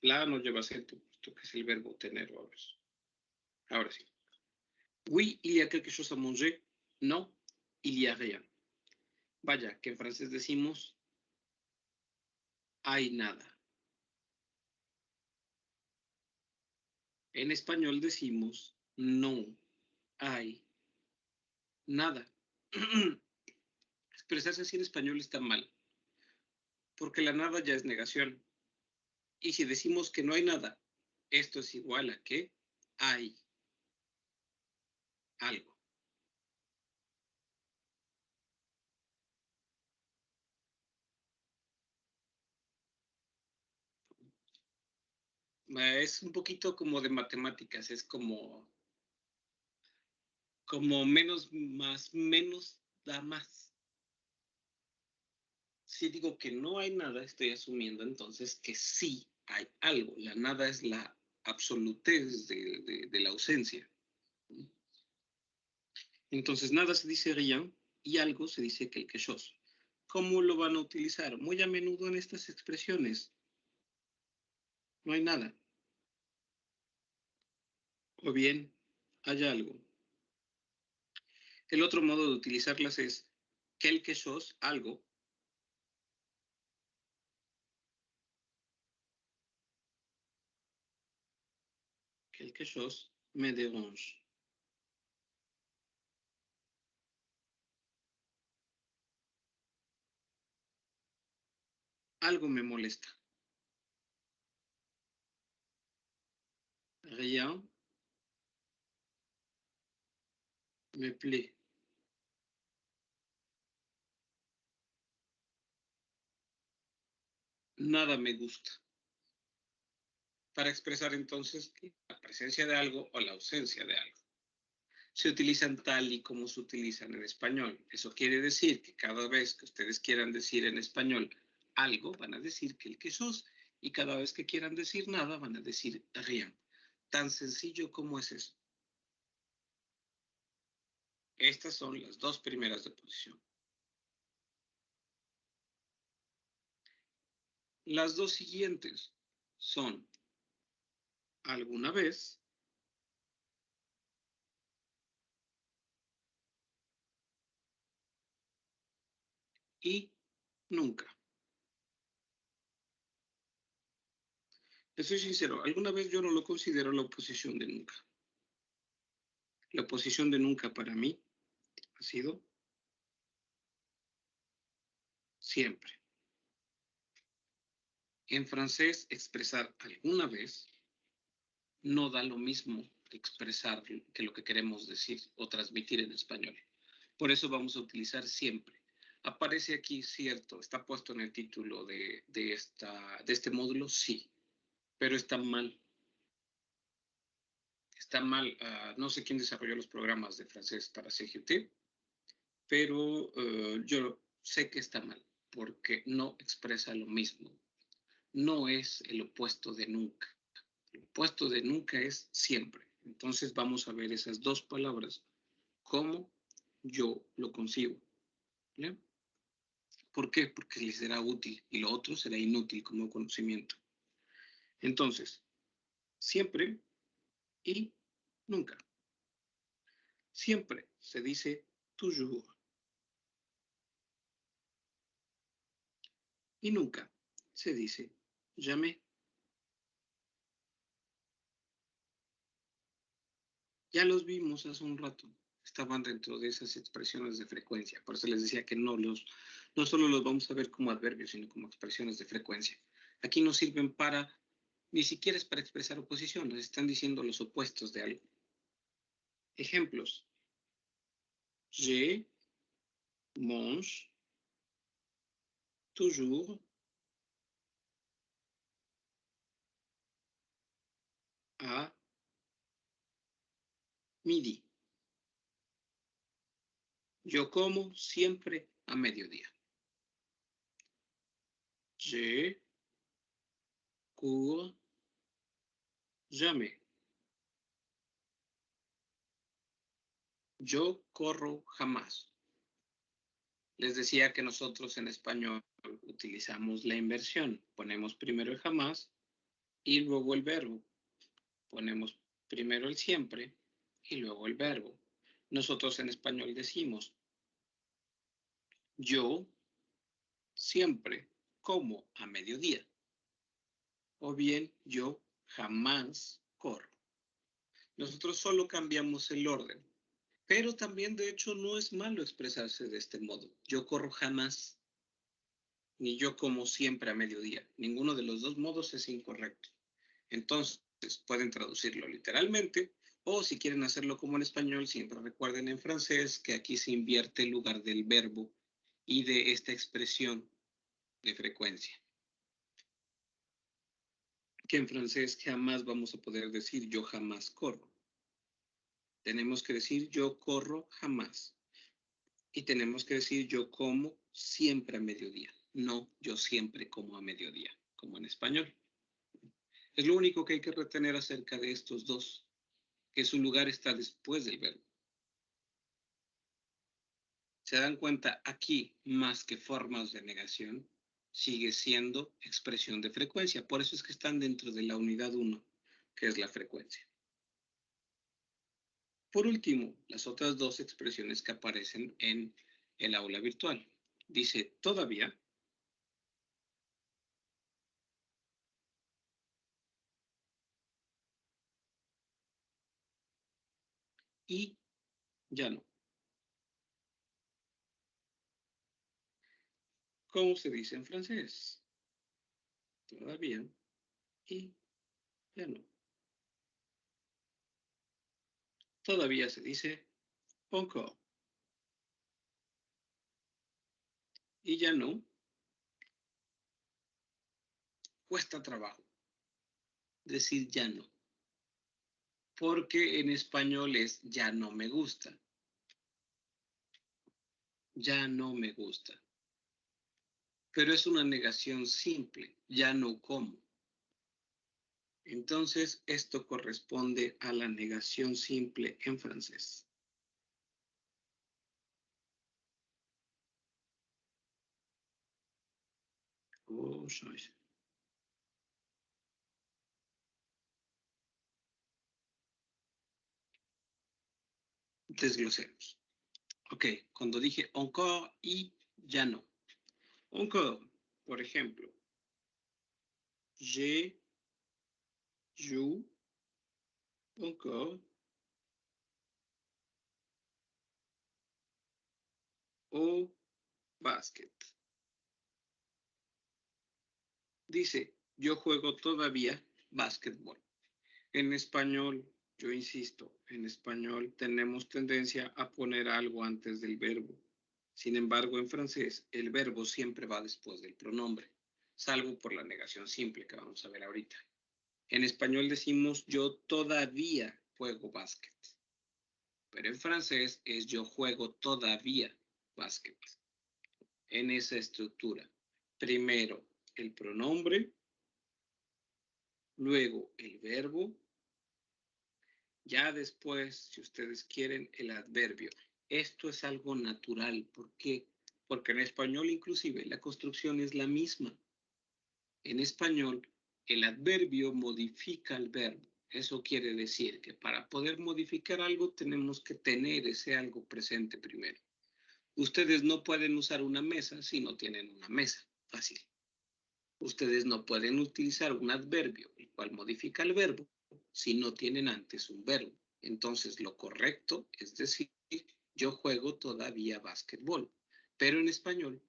La A no lleva acento, puesto que es el verbo tener o haber. Ahora sí. Oui, il y a quelque chose à manger. No, il y a rien. Vaya, que en francés decimos hay nada. En español decimos no hay nada. Expresarse así en español está mal, porque la nada ya es negación. Y si decimos que no hay nada, esto es igual a que hay algo. Es un poquito como de matemáticas, es como menos más menos da más. Si digo que no hay nada, estoy asumiendo entonces que sí hay algo. La nada es la absolutez de la ausencia. Entonces nada se dice rien y algo se dice quelque chose. ¿Cómo lo van a utilizar? Muy a menudo en estas expresiones. No hay nada. O bien, hay algo. El otro modo de utilizarlas es quelque chose, algo. Quelque chose me dérange. Algo me molesta. Rien me plaît. Nada me gusta. Para expresar entonces la presencia de algo o la ausencia de algo. Se utilizan tal y como se utilizan en español. Eso quiere decir que cada vez que ustedes quieran decir en español algo, van a decir quelque chose, y cada vez que quieran decir nada, van a decir rien. Tan sencillo como es eso. Estas son las dos primeras de posición. Las dos siguientes son alguna vez y nunca. Les soy sincero, alguna vez yo no lo considero la oposición de nunca. La oposición de nunca para mí ha sido siempre. En francés, expresar alguna vez no da lo mismo que expresar que lo que queremos decir o transmitir en español. Por eso vamos a utilizar siempre. Aparece aquí, cierto, está puesto en el título de este módulo, sí, pero está mal. Está mal. No sé quién desarrolló los programas de francés para CGT, pero yo sé que está mal, porque no expresa lo mismo. No es el opuesto de nunca. El opuesto de nunca es siempre. Entonces vamos a ver esas dos palabras, cómo yo lo concibo. ¿Vale? ¿Por qué? Porque les será útil y lo otro será inútil como conocimiento. Entonces, siempre y nunca. Siempre se dice toujours. Y nunca se dice jamais. Ya los vimos hace un rato. Estaban dentro de esas expresiones de frecuencia. Por eso les decía que no solo los vamos a ver como adverbios, sino como expresiones de frecuencia. Aquí no sirven para, ni siquiera es para expresar oposición, nos están diciendo los opuestos de algo. Ejemplos. Je mange toujours à midi. Yo como siempre a mediodía. Je cours jamais. Yo corro jamás. Les decía que nosotros en español utilizamos la inversión. Ponemos primero el jamás y luego el verbo. Ponemos primero el siempre y luego el verbo. Nosotros en español decimos, yo siempre como a mediodía. O bien, yo jamás corro. Nosotros solo cambiamos el orden. Pero también, de hecho, no es malo expresarse de este modo. Yo corro jamás, ni yo como siempre a mediodía. Ninguno de los dos modos es incorrecto. Entonces, pueden traducirlo literalmente, o si quieren hacerlo como en español, siempre recuerden en francés que aquí se invierte el lugar del verbo y de esta expresión de frecuencia. Que en francés jamás vamos a poder decir yo jamás corro. Tenemos que decir yo corro jamás. Y tenemos que decir yo como siempre a mediodía. No yo siempre como a mediodía, como en español. Es lo único que hay que retener acerca de estos dos, que su lugar está después del verbo. Se dan cuenta, aquí, más que formas de negación, sigue siendo expresión de frecuencia. Por eso es que están dentro de la unidad 1, que es la frecuencia. Por último, las otras dos expresiones que aparecen en el aula virtual. Dice todavía y ya no. ¿Cómo se dice en francés? Todavía y ya no. Todavía se dice encore. Y ya no. Cuesta trabajo decir ya no. Porque en español es ya no me gusta. Ya no me gusta. Pero es una negación simple. Ya no como. Entonces, esto corresponde a la negación simple en francés. Oh, desglosemos. Ok, cuando dije encore y ya no. Encore, por ejemplo, je joue encore au basket. Dice, yo juego todavía básquetbol. En español, yo insisto, en español tenemos tendencia a poner algo antes del verbo. Sin embargo, en francés, el verbo siempre va después del pronombre, salvo por la negación simple que vamos a ver ahorita. En español decimos yo todavía juego básquet, pero en francés es yo juego todavía básquet. En esa estructura, primero el pronombre, luego el verbo, ya después, si ustedes quieren, el adverbio. Esto es algo natural. ¿Por qué? porque en español inclusive la construcción es la misma. En español, el adverbio modifica el verbo. Eso quiere decir que para poder modificar algo tenemos que tener ese algo presente primero. Ustedes no pueden usar una mesa si no tienen una mesa. Fácil. Ustedes no pueden utilizar un adverbio, el cual modifica el verbo, si no tienen antes un verbo. Entonces, lo correcto es decir, yo juego todavía básquetbol. Pero en español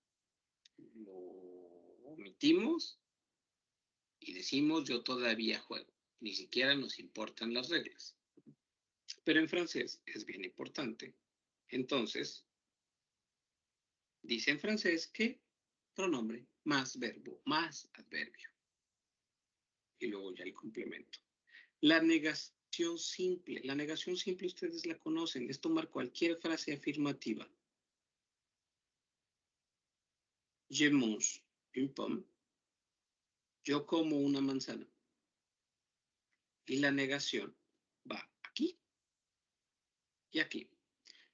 lo omitimos y decimos yo todavía juego. Ni siquiera nos importan las reglas. Pero en francés es bien importante. Entonces, dice en francés que pronombre más verbo, más adverbio. Y luego ya el complemento. La negación simple. La negación simple ustedes la conocen. Es tomar cualquier frase afirmativa. Je mange une pomme. Yo como una manzana. Y la negación va aquí y aquí.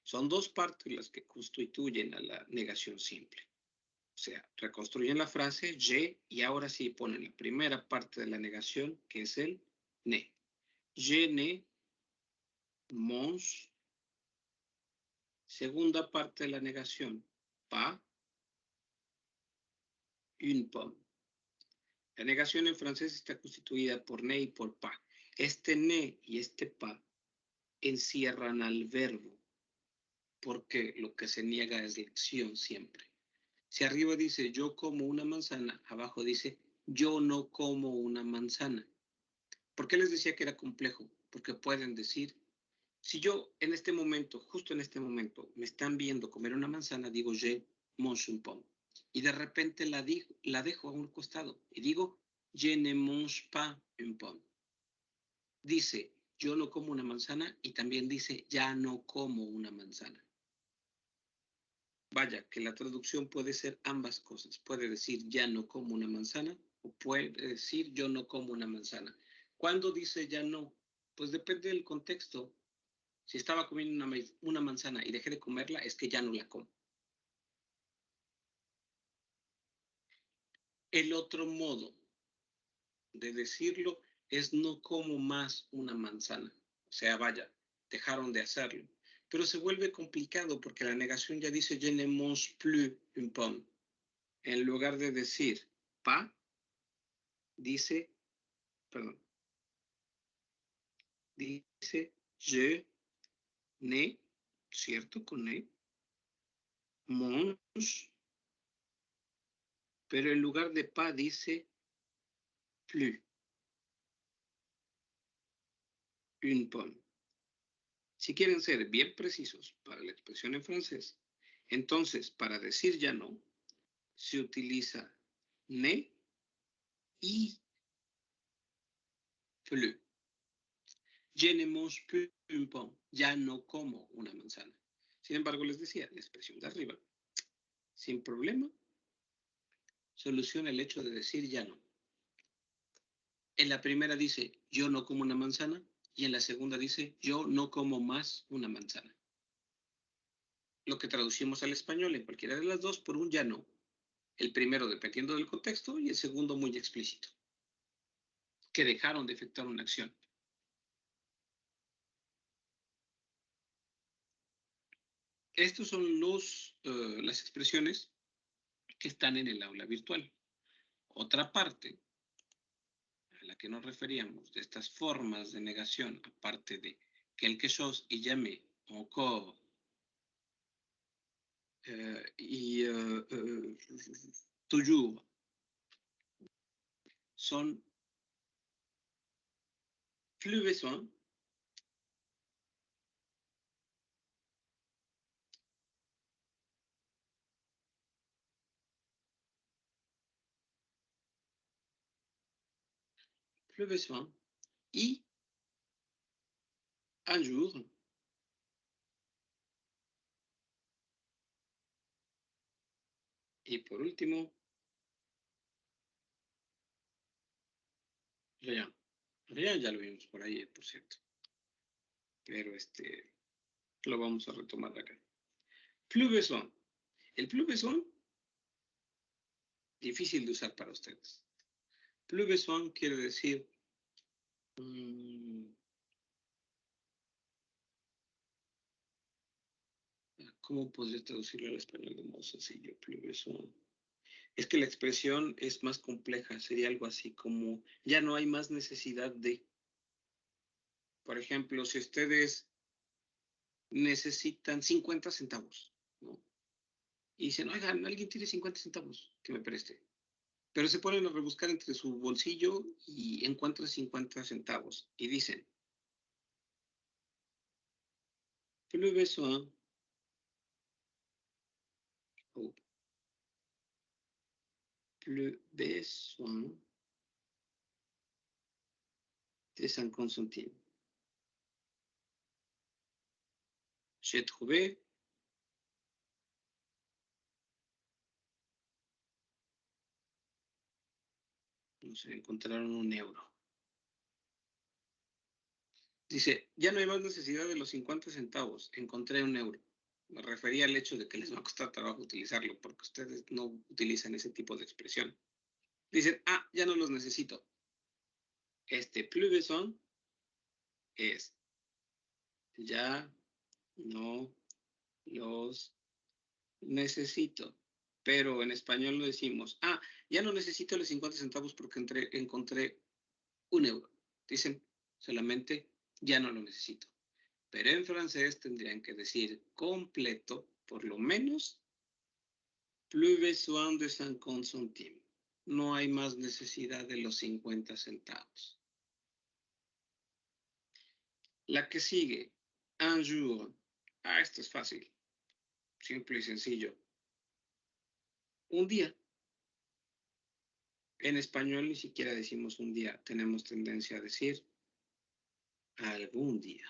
Son dos partes las que constituyen a la negación simple. O sea, reconstruyen la frase je y ahora sí ponen la primera parte de la negación, que es el ne. Je ne mange. Segunda parte de la negación, pas une pomme. La negación en francés está constituida por ne y por pas. Este ne y este pas encierran al verbo, porque lo que se niega es la acción siempre. Si arriba dice yo como una manzana, abajo dice yo no como una manzana. ¿Por qué les decía que era complejo? Porque pueden decir, si yo en este momento, justo en este momento, me están viendo comer una manzana, digo je mange une pomme. Y de repente la dejo a un costado y digo je ne mange pas une pomme. Dice yo no como una manzana y también dice ya no como una manzana. Vaya, que la traducción puede ser ambas cosas. Puede decir ya no como una manzana o puede decir yo no como una manzana. ¿Cuándo dice ya no? Pues depende del contexto. Si estaba comiendo una manzana y dejé de comerla, es que ya no la como. El otro modo de decirlo es no como más una manzana. O sea, vaya, dejaron de hacerlo. Pero se vuelve complicado porque la negación ya dice je ne mange plus une pomme. En lugar de decir pas, dice, perdón, dice je ne, ¿cierto? Con ne, mange, pero en lugar de pas dice plus une pomme. Si quieren ser bien precisos para la expresión en francés, entonces para decir ya no, se utiliza ne y plus. Je ne mange plus une pomme. Ya no como una manzana. Sin embargo, les decía, la expresión de arriba, sin problema, soluciona el hecho de decir ya no. En la primera dice, yo no como una manzana, y en la segunda dice, yo no como más una manzana. Lo que traducimos al español en cualquiera de las dos por un ya no. El primero dependiendo del contexto y el segundo muy explícito. Que dejaron de efectuar una acción. Estos son las expresiones que están en el aula virtual. Otra parte a la que nos referíamos de estas formas de negación, aparte de quelque chose y jamais, encore, y toujours, son plus besoin, plus besoin, y un jour, y por último, rien. Rien ya lo vimos por ahí, por cierto. Pero lo vamos a retomar acá. Plus besoin. El plus besoin, difícil de usar para ustedes. Plus besoin quiere decir ¿cómo podría traducirlo al español de modo sencillo? Plus besoin. Es que la expresión es más compleja, sería algo así como ya no hay más necesidad de. Por ejemplo, si ustedes necesitan 50 centavos, ¿no? Y dicen, oigan, alguien tiene 50 centavos que me preste. Pero se ponen a rebuscar entre su bolsillo y encuentran 50 centavos. Y dicen, plus besoin, oh, plus besoin de 50 centimes. J'ai trouvé no sé, encontraron €1. Dice, ya no hay más necesidad de los 50 centavos, encontré €1. Me refería al hecho de que les va a costar trabajo utilizarlo, porque ustedes no utilizan ese tipo de expresión. Dicen, ya no los necesito. Este plus besoin es, ya no los necesito. Pero en español lo decimos, ya no necesito los 50 centavos porque encontré €1. Dicen solamente, ya no lo necesito. Pero en francés tendrían que decir completo, por lo menos, plus besoin de 50 centimes. No hay más necesidad de los 50 centavos. La que sigue, un jour. Esto es fácil, simple y sencillo. Un día. En español ni siquiera decimos un día, tenemos tendencia a decir algún día.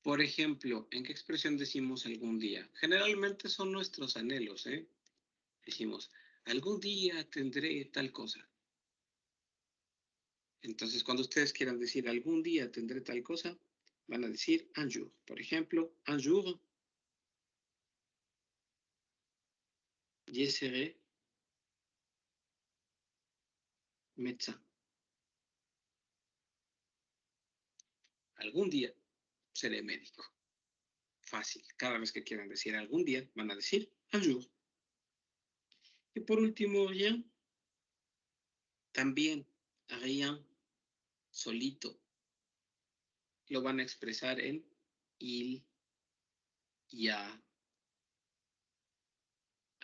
Por ejemplo, ¿en qué expresión decimos algún día? Generalmente son nuestros anhelos, ¿eh? Decimos, algún día tendré tal cosa. Entonces, cuando ustedes quieran decir algún día tendré tal cosa, van a decir un jour. Por ejemplo, un jour, je serai médecin. Algún día seré médico. Fácil. Cada vez que quieran decir algún día, van a decir un jour. Y por último, rien. También, rien, solito. Lo van a expresar en il y a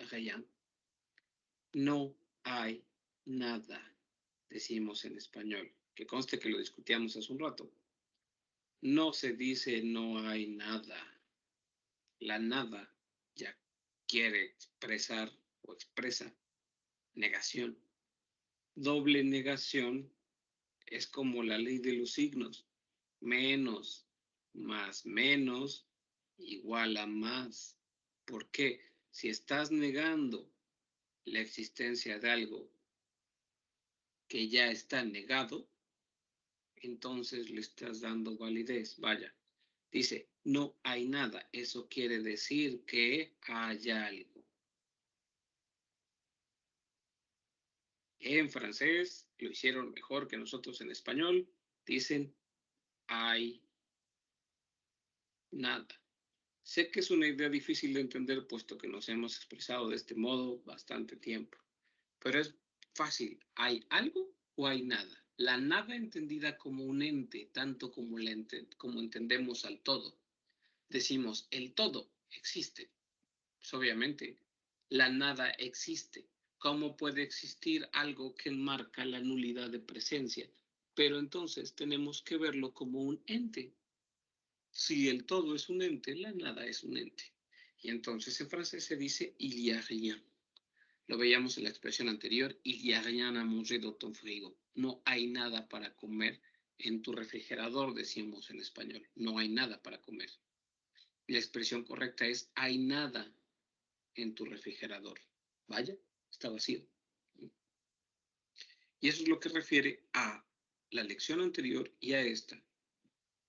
rien. No hay nada, decimos en español. Que conste que lo discutíamos hace un rato. No se dice no hay nada. La nada ya quiere expresar o expresa negación. Doble negación es como la ley de los signos. Menos más menos igual a más. ¿Por qué? Si estás negando la existencia de algo que ya está negado, entonces le estás dando validez. Vaya, dice, no hay nada. Eso quiere decir que hay algo. En francés lo hicieron mejor que nosotros en español. Dicen, hay nada. Sé que es una idea difícil de entender, puesto que nos hemos expresado de este modo bastante tiempo. Pero es fácil. ¿Hay algo o hay nada? La nada entendida como un ente, tanto como entendemos al todo. Decimos, el todo existe. Pues obviamente, la nada existe. ¿Cómo puede existir algo que enmarca la nulidad de presencia? Pero entonces tenemos que verlo como un ente. Si el todo es un ente, la nada es un ente. Y entonces en francés se dice il y a rien. Lo veíamos en la expresión anterior, il y a rien à manger dans ton frigo. No hay nada para comer en tu refrigerador, decimos en español. No hay nada para comer. La expresión correcta es hay nada en tu refrigerador. Vaya, está vacío. Y eso es lo que refiere a la lección anterior y a esta.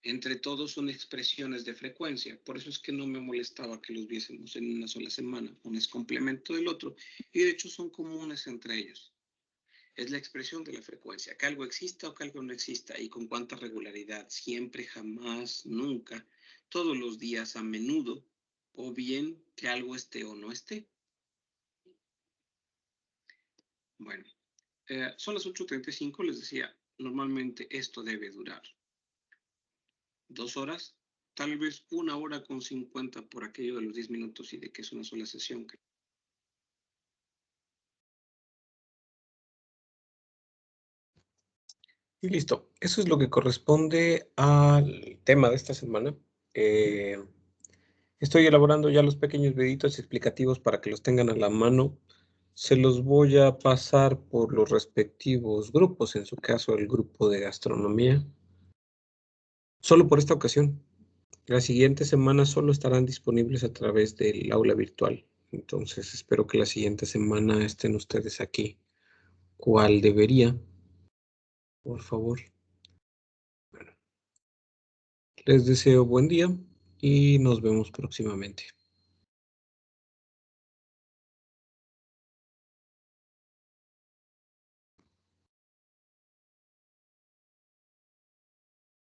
Entre todos son expresiones de frecuencia. Por eso es que no me molestaba que los viésemos en una sola semana. Uno es complemento del otro y de hecho son comunes entre ellos. Es la expresión de la frecuencia, que algo exista o que algo no exista y con cuánta regularidad, siempre, jamás, nunca, todos los días, a menudo, o bien que algo esté o no esté. Bueno, son las 8:35, les decía, normalmente esto debe durar 2 horas, tal vez 1 hora con 50 por aquello de los 10 minutos y de que es una sola sesión. Y listo, eso es lo que corresponde al tema de esta semana. Estoy elaborando ya los pequeños videitos explicativos para que los tengan a la mano. Se los voy a pasar por los respectivos grupos, en su caso el grupo de gastronomía. Solo por esta ocasión. La siguiente semana solo estarán disponibles a través del aula virtual. Entonces espero que la siguiente semana estén ustedes aquí. ¿Cuál debería? Por favor. Bueno, les deseo buen día y nos vemos próximamente.